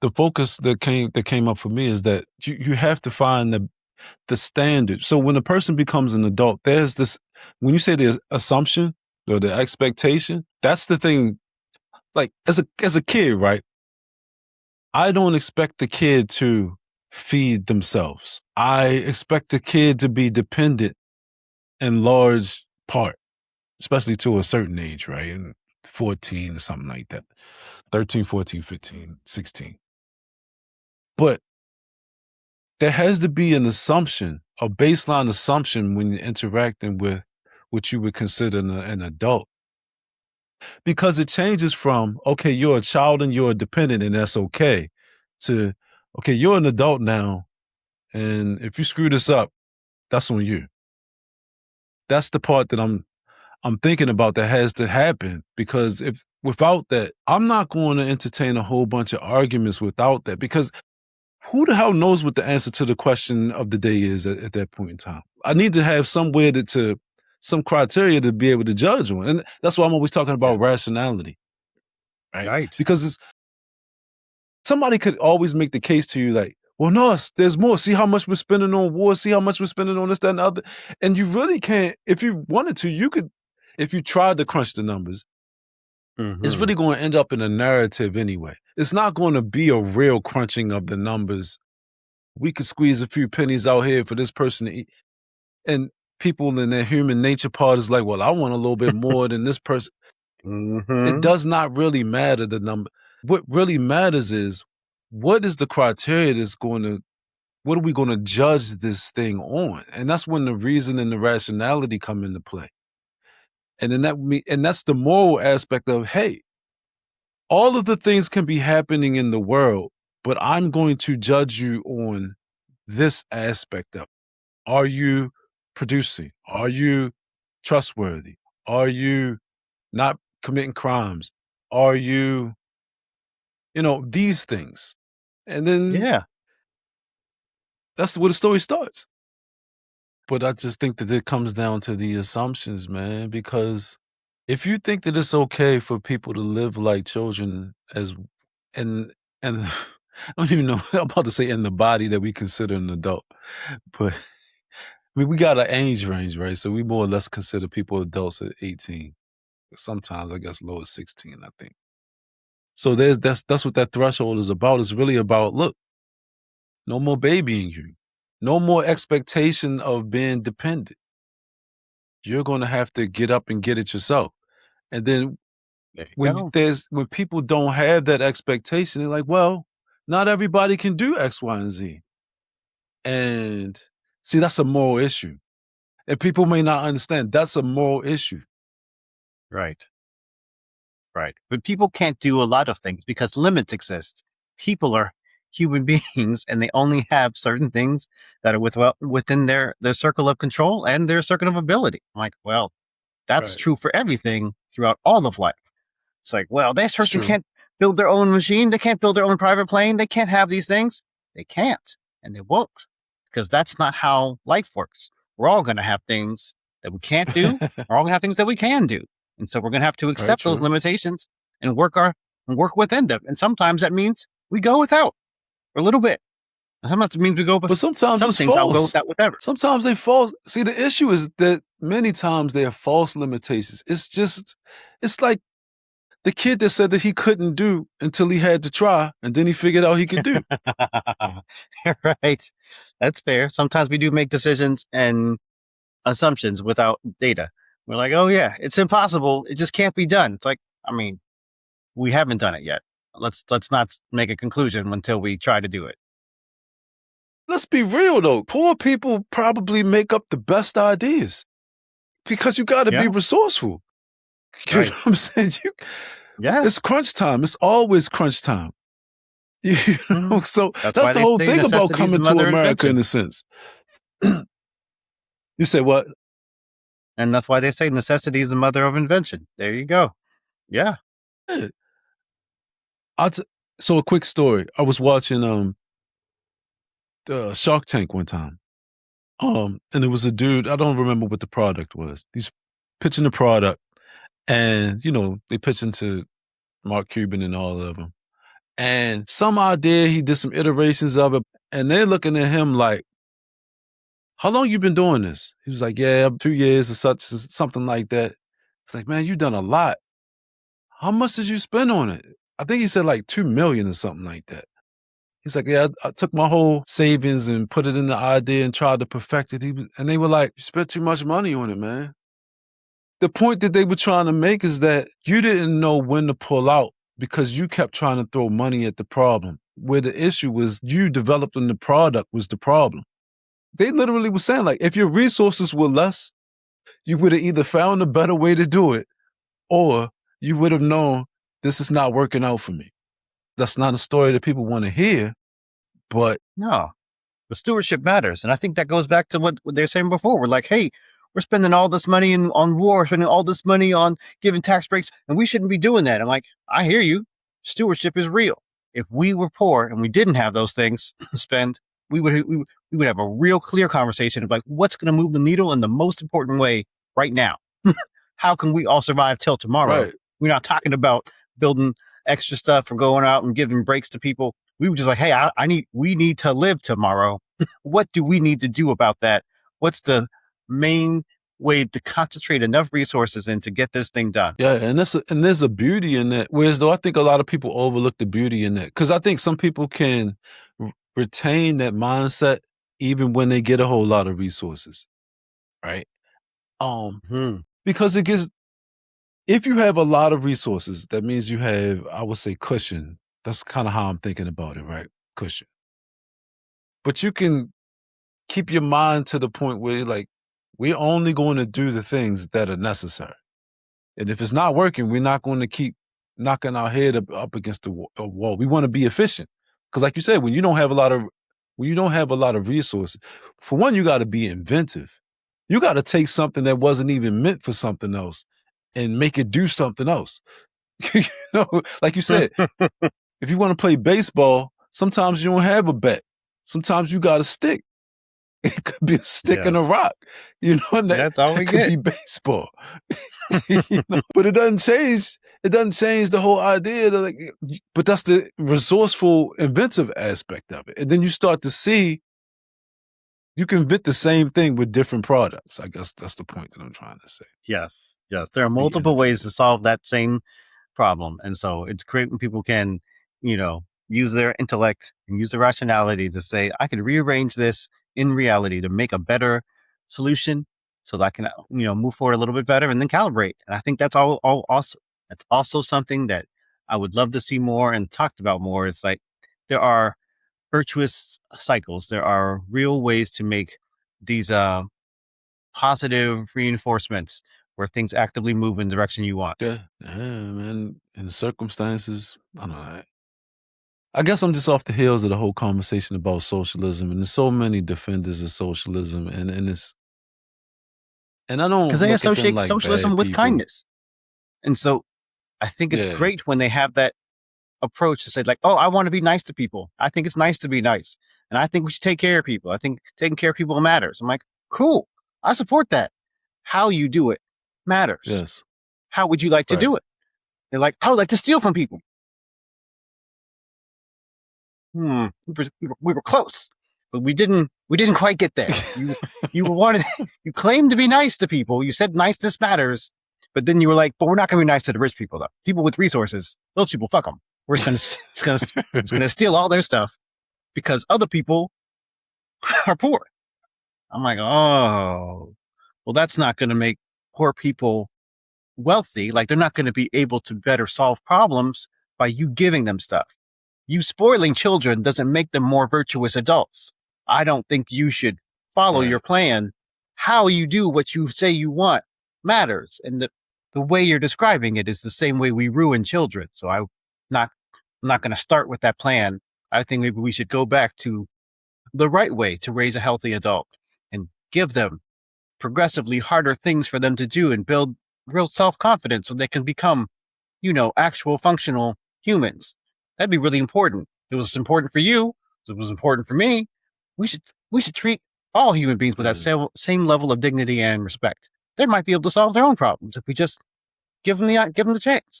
the focus that came up for me is that you have to find the standard. So when a person becomes an adult, there's this, when you say the assumption or the expectation, that's the thing. Like as a kid, right? I don't expect the kid to feed themselves. I expect the kid to be dependent in large part, especially to a certain age, right? And 14 or something like that. 13, 14, 15, 16. But there has to be an assumption, a baseline assumption when you're interacting with what you would consider an adult. Because it changes from, okay, you're a child and you're a dependent and that's okay, to, okay, you're an adult now. And if you screw this up, that's on you. That's the part that I'm thinking about that has to happen, because if without that, I'm not going to entertain a whole bunch of arguments without that, because who the hell knows what the answer to the question of the day is at that point in time? I need to have some way to some criteria to be able to judge on. And that's why I'm always talking about rationality, right? Right. Because somebody could always make the case to you like, well, no, there's more. See how much we're spending on war. See how much we're spending on this, that, and the other. And you really can't, if you wanted to, you could, if you tried to crunch the numbers, it's really going to end up in a narrative anyway. It's not going to be a real crunching of the numbers. We could squeeze a few pennies out here for this person to eat. And people in their human nature part is like, well, I want a little bit more than this person. It does not really matter, the number. What really matters is, what is the criteria that's going to, what are we going to judge this thing on? And that's when the reason and the rationality come into play. And then that's the moral aspect of, hey, all of the things can be happening in the world, but I'm going to judge you on this aspect of it. Are you producing? Are you trustworthy? Are you not committing crimes? Are you, these things? And then that's where the story starts. But I just think that it comes down to the assumptions, man, because if you think that it's okay for people to live like children and I don't even know, I'm about to say in the body that we consider an adult, but I mean, we got an age range, right? So we more or less consider people adults at 18. Sometimes I guess low as 16, I think. So that's what that threshold is about. It's really about, look, no more babying you. No more expectation of being dependent. You're going to have to get up and get it yourself. And then when people don't have that expectation, they're like, well, not everybody can do X, Y, and Z. And see, that's a moral issue. And people may not understand that's a moral issue. Right. Right. But people can't do a lot of things because limits exist. People are human beings and they only have certain things that are within their circle of control and their circle of ability. I'm like, well, that's true for everything throughout all of life. It's like, well, this person can't build their own machine. They can't build their own private plane. They can't have these things. They can't, and they won't, because that's not how life works. We're all going to have things that we can't do. We're all going to have things that we can do. And so we're going to have to accept those limitations and work within them. And sometimes that means we go without for a little bit. Sometimes it means we go, but sometimes it's false. I'll go without whatever. Sometimes they false. See, the issue is that many times they are false limitations. It's like the kid that said that he couldn't do until he had to try, and then he figured out he could do. Right. That's fair. Sometimes we do make decisions and assumptions without data. We're like, oh yeah, it's impossible. It just can't be done. It's like, I mean, we haven't done it yet. Let's not make a conclusion until we try to do it. Let's be real though. Poor people probably make up the best ideas because you got to be resourceful. You know what I'm saying? It's crunch time. It's always crunch time. You know? So that's the whole thing about coming to America in a sense. You say what? And that's why they say necessity is the mother of invention. There you go. Yeah. So a quick story. I was watching Shark Tank one time. And it was a dude, I don't remember what the product was. He's pitching the product and, they pitching to Mark Cuban and all of them. And some idea, he did some iterations of it, and they're looking at him like, how long you been doing this? He was like, yeah, 2 years or something like that. It's like, man, you done a lot. How much did you spend on it? I think he said like 2 million or something like that. He's like, yeah, I took my whole savings and put it in the idea and tried to perfect it. And they were like, you spent too much money on it, man. The point that they were trying to make is that you didn't know when to pull out because you kept trying to throw money at the problem, where the issue was you developing the product was the problem. They literally were saying, like, if your resources were less, you would have either found a better way to do it, or you would have known this is not working out for me. That's not a story that people want to hear, but No, but stewardship matters. And I think that goes back to what they were saying before. We're like, hey, we're spending all this money on war, spending all this money on giving tax breaks, and we shouldn't be doing that. I'm like, I hear you. Stewardship is real. If we were poor and we didn't have those things to spend, we would have a real clear conversation of like, what's going to move the needle in the most important way right now? How can we all survive till tomorrow? right. We're not talking about building extra stuff or going out and giving breaks to people. We were just like, hey, we need to live tomorrow. What do we need to do about that? What's the main way to concentrate enough resources in to get this thing done? Yeah, and there's a beauty in that. Whereas though I think a lot of people overlook the beauty in that, because I think some people can retain that mindset even when they get a whole lot of resources, right? Because it gives, if you have a lot of resources, that means you have, I would say, cushion. That's kind of how I'm thinking about it, right? Cushion. But you can keep your mind to the point where you're like, we're only going to do the things that are necessary. And if it's not working, we're not going to keep knocking our head up against a wall. We want to be efficient. Because like you said, when you don't have a lot of resources, for one, you got to be inventive. You got to take something that wasn't even meant for something else and make it do something else. You know, like you said, if you want to play baseball, sometimes you don't have a bat. Sometimes you got a stick. It could be a stick and a rock, you know, and That's all we that could get. be baseball. You know? But it doesn't change. It doesn't change the whole idea. That, like, but that's the resourceful, inventive aspect of it. And then you start to see you can invent the same thing with different products. I guess that's the point that I'm trying to say. Yes. There are multiple ways to solve that same problem. And so it's great when people can, use their intellect and use their rationality to say, I can rearrange this in reality to make a better solution so that I can, move forward a little bit better and then calibrate. And I think that's that's also something that I would love to see more and talked about more. It's like there are virtuous cycles. There are real ways to make these positive reinforcements where things actively move in the direction you want. Yeah, man. In the circumstances, I don't know. I guess I'm just off the heels of the whole conversation about socialism, and there's so many defenders of socialism, and I don't Because they look at them associate like socialism bad with people. kindness. And so I think it's great when they have that approach to say like, oh, I want to be nice to people. I think it's nice to be nice. And I think we should take care of people. I think taking care of people matters. I'm like, cool. I support that. How you do it matters. Yes. How would you like to do it? They're like, I would like to steal from people. We were close, but we didn't quite get there. You claimed to be nice to people. You said niceness matters, but then you were like, but we're not going to be nice to the rich people though. People with resources, those people, fuck them. We're just going to steal all their stuff because other people are poor. I'm like, oh, well, that's not going to make poor people wealthy. Like they're not going to be able to better solve problems by you giving them stuff. You spoiling children doesn't make them more virtuous adults. I don't think you should follow your plan. How you do what you say you want matters. And the way you're describing it is the same way we ruin children. So I'm not going to start with that plan. I think maybe we should go back to the right way to raise a healthy adult and give them progressively harder things for them to do and build real self-confidence so they can become, actual functional humans. That'd be really important. It was important for you. It was important for me. We should treat all human beings with that same level of dignity and respect. They might be able to solve their own problems if we just give them the chance.